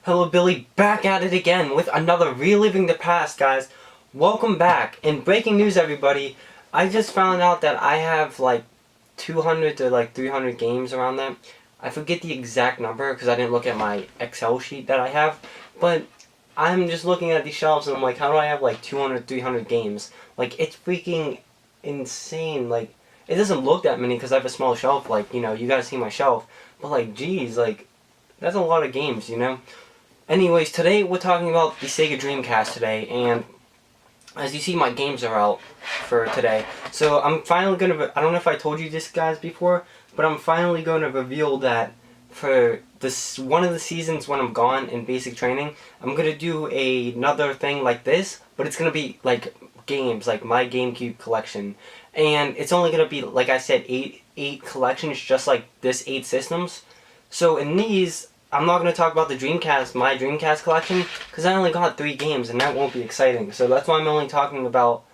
Hello Billy, back at it again with another Reliving the Past, guys. Welcome back. In breaking news, everybody, I just found out that I have like 200 to like 300 games around that. I forget the exact number because I didn't look at my Excel sheet that I have, but I'm just looking at these shelves and I'm like, how do I have like 200, 300 games? Like, it's freaking insane. Like, it doesn't look that many because I have a small shelf, like, you know, you guys see my shelf, but like, geez, like, that's a lot of games, you know? Anyways, today we're talking about the Sega Dreamcast today, and as you see, my games are out for today. So I'm finally gonna, I don't know if I told you this, guys, before, but I'm finally going to reveal that for this one of the seasons when I'm gone in basic training, I'm gonna do another thing like this, but it's gonna be like games, like my GameCube collection, and it's only gonna be, like I said, eight collections, just like this, 8 systems. So in these, I'm not going to talk about the Dreamcast, my Dreamcast collection, because I only got 3 games, and that won't be exciting. So that's why I'm only talking about,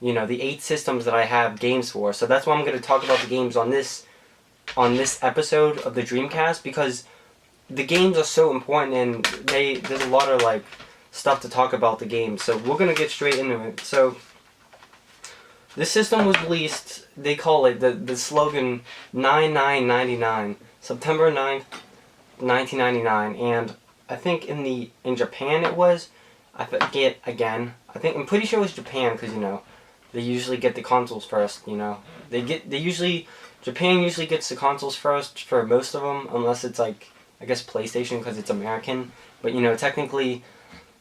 you know, the 8 systems that I have games for. So that's why I'm going to talk about the games on this episode of the Dreamcast, because the games are so important, and there's a lot of, like, stuff to talk about the games. So we're going to get straight into it. So this system was released, they call it, the slogan, 9999, September 9th. 1999, and I think in Japan it was, I forget again. I'm pretty sure it was Japan, because you know they usually get the consoles first. You know Japan usually gets the consoles first for most of them, unless it's like, I guess, PlayStation, because it's American. But you know, technically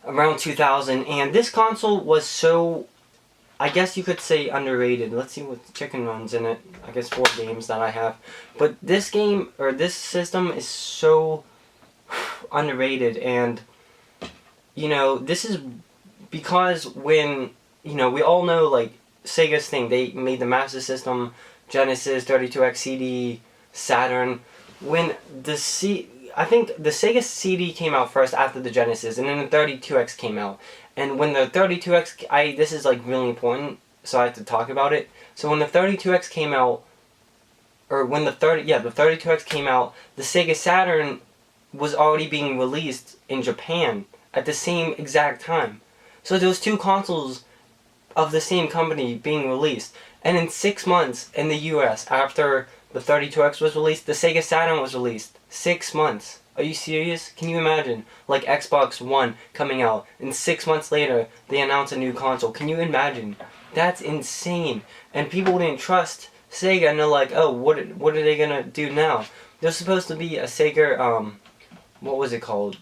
around 2000, and this console was so, I guess you could say, underrated. Let's see what Chicken Run's in it. I guess 4 games that I have. But this game, or this system, is so underrated. And, you know, this is because when, you know, we all know, like, Sega's thing. They made the Master System, Genesis, 32X CD, Saturn. When I think the Sega CD came out first after the Genesis, and then the 32X came out. And when the 32X, this is like really important, so I have to talk about it. So when the 32X came out, or when the 32X came out, the Sega Saturn was already being released in Japan at the same exact time. So there was 2 consoles of the same company being released. And in 6 months in the US, after the 32X was released, the Sega Saturn was released. 6 months. Are you serious? Can you imagine? Like Xbox One coming out, and 6 months later, they announce a new console. Can you imagine? That's insane. And people didn't trust Sega, and they're like, oh, what are they gonna do now? There's supposed to be a Sega, what was it called?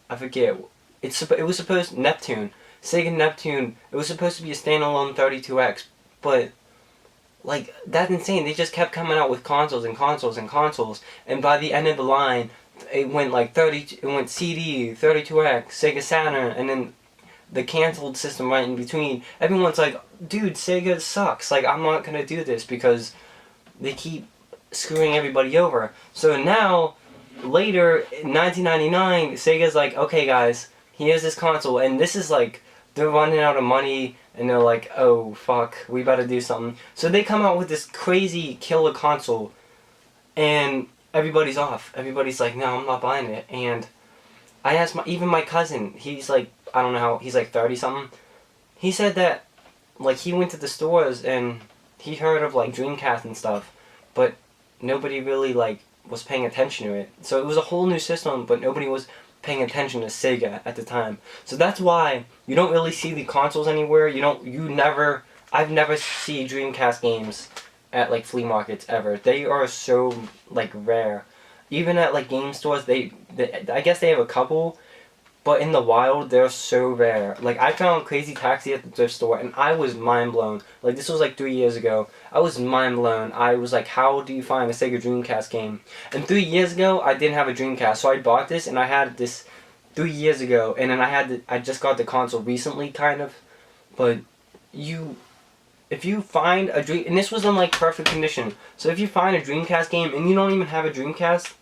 I forget. It was supposed, Neptune. Sega Neptune, it was supposed to be a standalone 32X, but, like, that's insane. They just kept coming out with consoles and consoles and consoles, and by the end of the line, it went like it went CD, 32X, Sega Saturn, and then the canceled system right in between. Everyone's like, dude, Sega sucks. Like, I'm not gonna do this because they keep screwing everybody over. So now, later, in 1999, Sega's like, okay guys, here's this console, and this is like, they're running out of money, and they're like, oh fuck, we better do something. So they come out with this crazy killer console, and everybody's off. Everybody's like, no, I'm not buying it. And I asked even my cousin, he's like, I don't know how, he's like 30 something. He said that, like, he went to the stores and he heard of like Dreamcast and stuff, but nobody really like was paying attention to it. So it was a whole new system, but nobody was paying attention to Sega at the time. So that's why you don't really see the consoles anywhere. I've never seen Dreamcast games at like flea markets ever. They are so like rare. Even at like game stores, I guess they have a couple, but in the wild they're so rare. Like, I found Crazy Taxi at the thrift store and I was mind blown. Like, this was like 3 years ago. I was mind blown. I was like, how do you find a Sega Dreamcast game? And 3 years ago I didn't have a Dreamcast, so I bought this, and I had this 3 years ago, and then I just got the console recently, kind of. But if you find a Dream, and this was in like perfect condition, so if you find a Dreamcast game and you don't even have a Dreamcast,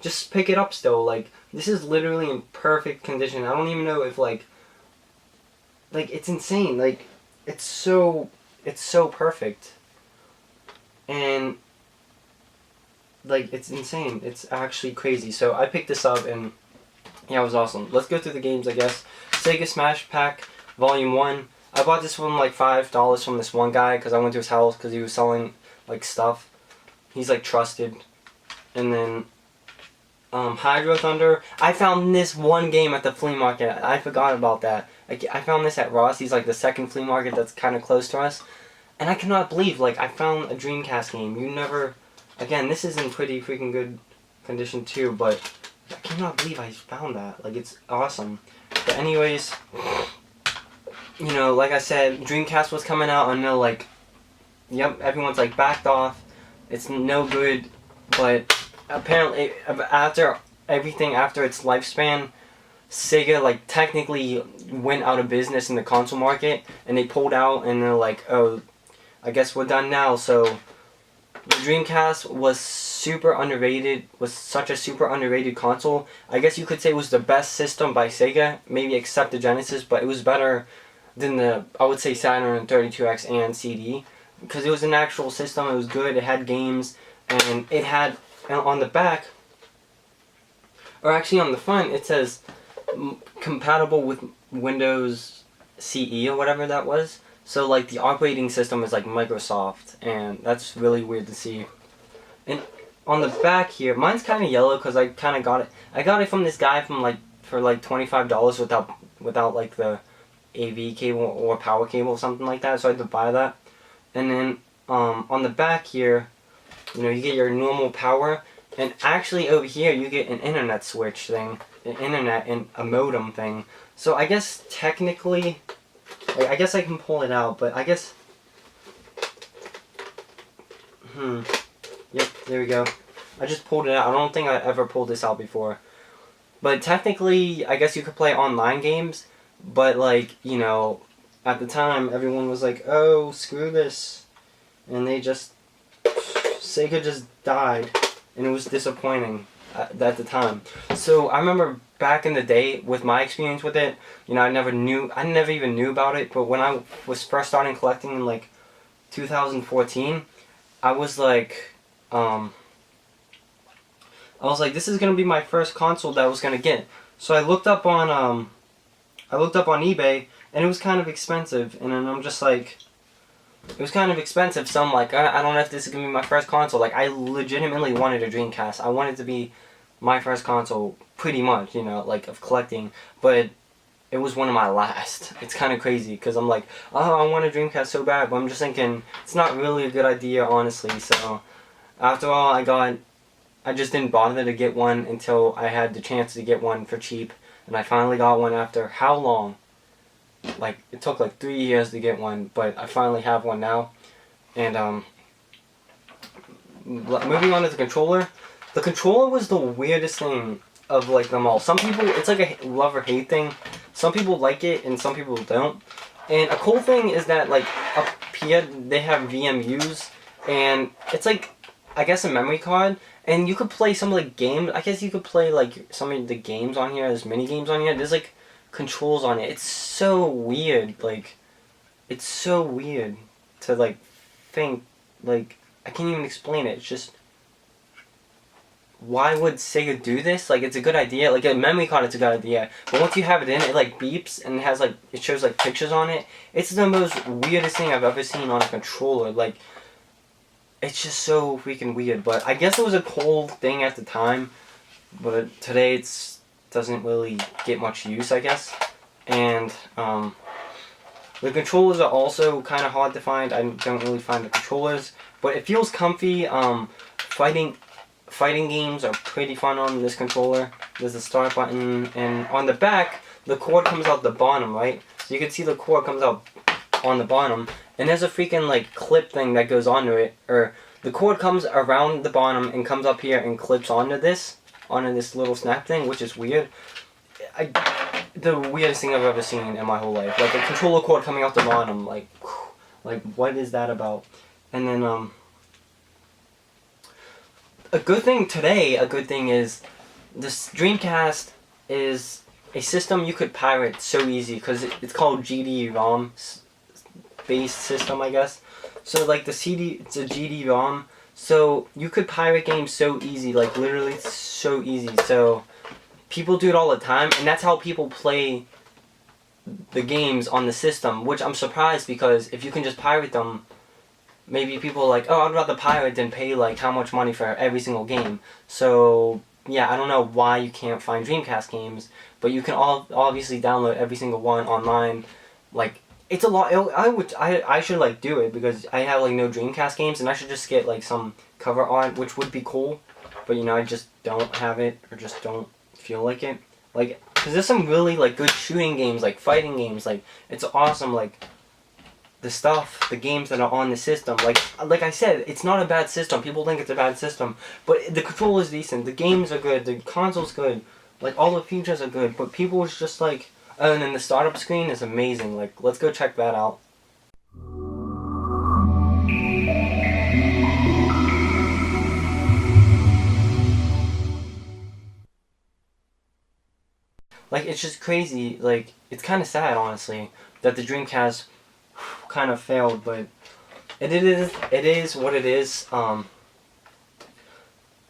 just pick it up still. Like, this is literally in perfect condition. I don't even know if like it's insane. Like, it's so perfect, and like, it's insane. It's actually crazy. So I picked this up, and Yeah, it was awesome. Let's go through the games, I guess. Sega Smash Pack Volume 1. I bought this from like $5 from this one guy because I went to his house because he was selling like stuff. He's like trusted. And then Hydro Thunder. I found this one game at the flea market. I forgot about that. I found this at Rossi's, like the second flea market that's kind of close to us. And I cannot believe, like, I found a Dreamcast game. You never... Again, this is in pretty freaking good condition too, but I cannot believe I found that. Like, it's awesome. But anyways, you know, like I said, Dreamcast was coming out, and they're like, yep, everyone's like backed off. It's no good, but apparently after everything, after its lifespan, Sega like technically went out of business in the console market, and they pulled out, and they're like, oh, I guess we're done now. So the Dreamcast was super underrated, was such a super underrated console. I guess you could say it was the best system by Sega, maybe except the Genesis, but it was better than the, I would say, Saturn 32X and CD, because it was an actual system. It was good, it had games, and it had, on the back, or actually on the front, it says compatible with Windows CE or whatever that was. So like the operating system is like Microsoft, and that's really weird to see. And on the back here, mine's kind of yellow because I kind of got it. I got it from this guy from like for like $25 without like the AV cable or power cable or something like that. So I had to buy that. And then on the back here, you know, you get your normal power, and actually over here you get an internet switch thing, an internet and a modem thing. So I guess technically, I guess I can pull it out, but I guess, yep, there we go. I just pulled it out. I don't think I ever pulled this out before. But technically, I guess you could play online games, but like, you know, at the time, everyone was like, oh, screw this. And they just, Sega just died, and it was disappointing at the time. So I remember back in the day with my experience with it, you know, I never even knew about it, but when I was first starting collecting in like 2014, I was like, this is gonna be my first console that I was gonna get. So I looked up on eBay, and it was kind of expensive, and then I'm just like, it was kind of expensive, so I'm like, I don't know if this is gonna be my first console. Like, I legitimately wanted a Dreamcast. I wanted it to be my first console, pretty much, you know, like, of collecting, but it was one of my last. It's kind of crazy, because I'm like, oh, I want a Dreamcast so bad, but I'm just thinking, it's not really a good idea, honestly. So after all, I just didn't bother to get one until I had the chance to get one for cheap, and I finally got one after how long? Like, it took like 3 years to get one, but I finally have one now. And moving on to the controller. The controller was the weirdest thing of like them all. Some people, it's like a love or hate thing. Some people like it and some people don't. And a cool thing is that like up here they have VMUs, and it's like, I guess, a memory card, and you could play some of the games. I guess you could play like some of the games on here. There's mini games on here. There's like controls on it. It's so weird. Like, it's so weird to like think. Like, I can't even explain it. It's just, why would Sega do this? Like, it's a good idea. Like, a memory card, it's a good idea. But once you have it in, it like beeps and it has like, it shows like pictures on it. It's the most weirdest thing I've ever seen on a controller. Like, it's just so freaking weird. But I guess it was a cool thing at the time. But today it's doesn't really get much use, I guess. And the controllers are also kind of hard to find. I don't really find the controllers, but it feels comfy. Fighting games are pretty fun on this controller. There's a start button, and on the back, the cord comes out the bottom, right? So you can see the cord comes out on the bottom, and there's a freaking like clip thing that goes onto it, or the cord comes around the bottom and comes up here and clips onto this little snap thing, which is weird. The weirdest thing I've ever seen in my whole life. Like, a controller cord coming out the bottom, like what is that about? And then a good thing is this Dreamcast is a system you could pirate so easy, because it's called GD-ROM based system, I guess. So like the CD, it's a GD-ROM, so you could pirate games so easy, like literally so easy. So people do it all the time, and that's how people play the games on the system, which I'm surprised, because if you can just pirate them, maybe people are like, oh, I'd rather pirate than pay like how much money for every single game. So yeah, I don't know why you can't find Dreamcast games, but you can obviously download every single one online. Like, it's a lot. I should like do it, because I have like no Dreamcast games, and I should just get like some cover art, which would be cool. But you know, I just don't have it, or just don't feel like it. Like, because there's some really like good shooting games, like fighting games. Like, it's awesome. Like, the games that are on the system. Like I said, it's not a bad system. People think it's a bad system, but the control is decent. The games are good. The console's good. Like, all the features are good. But people is just like, oh, and then the startup screen is amazing. Like, let's go check that out. Like, it's just crazy. Like, it's kind of sad, honestly, that the Dreamcast kind of failed, but it is what it is.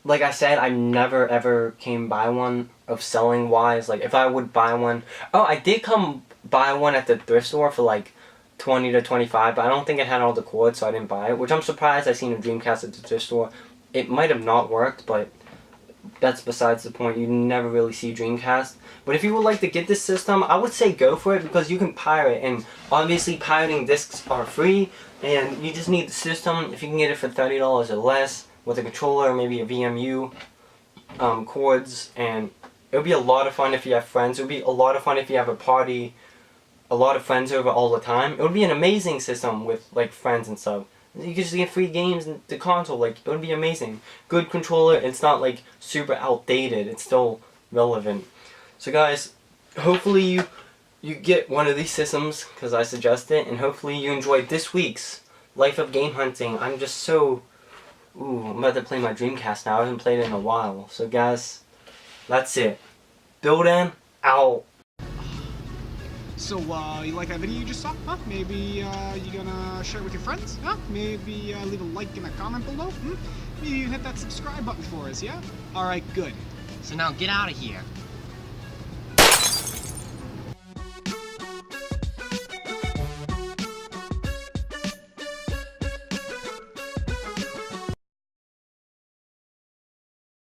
Like I said, I never ever came by one of selling wise. Like, if I would buy one, oh, I did come buy one at the thrift store for like 20 to 25, but I don't think it had all the cords, so I didn't buy it, which I'm surprised. I seen a Dreamcast at the thrift store. It might have not worked, but that's besides the point. You never really see Dreamcast. But if you would like to get this system, I would say go for it, because you can pirate, and obviously pirating discs are free, and you just need the system. If you can get it for $30 or less with a controller, maybe a VMU, cords, and it would be a lot of fun if you have friends. It would be a lot of fun if you have a party, a lot of friends over all the time. It would be an amazing system with like friends and stuff. You could just get free games in the console. Like, it would be amazing. Good controller. It's not like super outdated. It's still relevant. So guys, hopefully you get one of these systems, because I suggest it, and hopefully you enjoyed this week's Life of Game Hunting. I'm just so... Ooh, I'm about to play my Dreamcast now. I haven't played it in a while. So guys, that's it. Buildin' out. So, you like that video you just saw? Huh? Maybe, you gonna share it with your friends? Huh? Maybe, leave a like and a comment below? Maybe you hit that subscribe button for us, yeah? Alright, good. So now get out of here.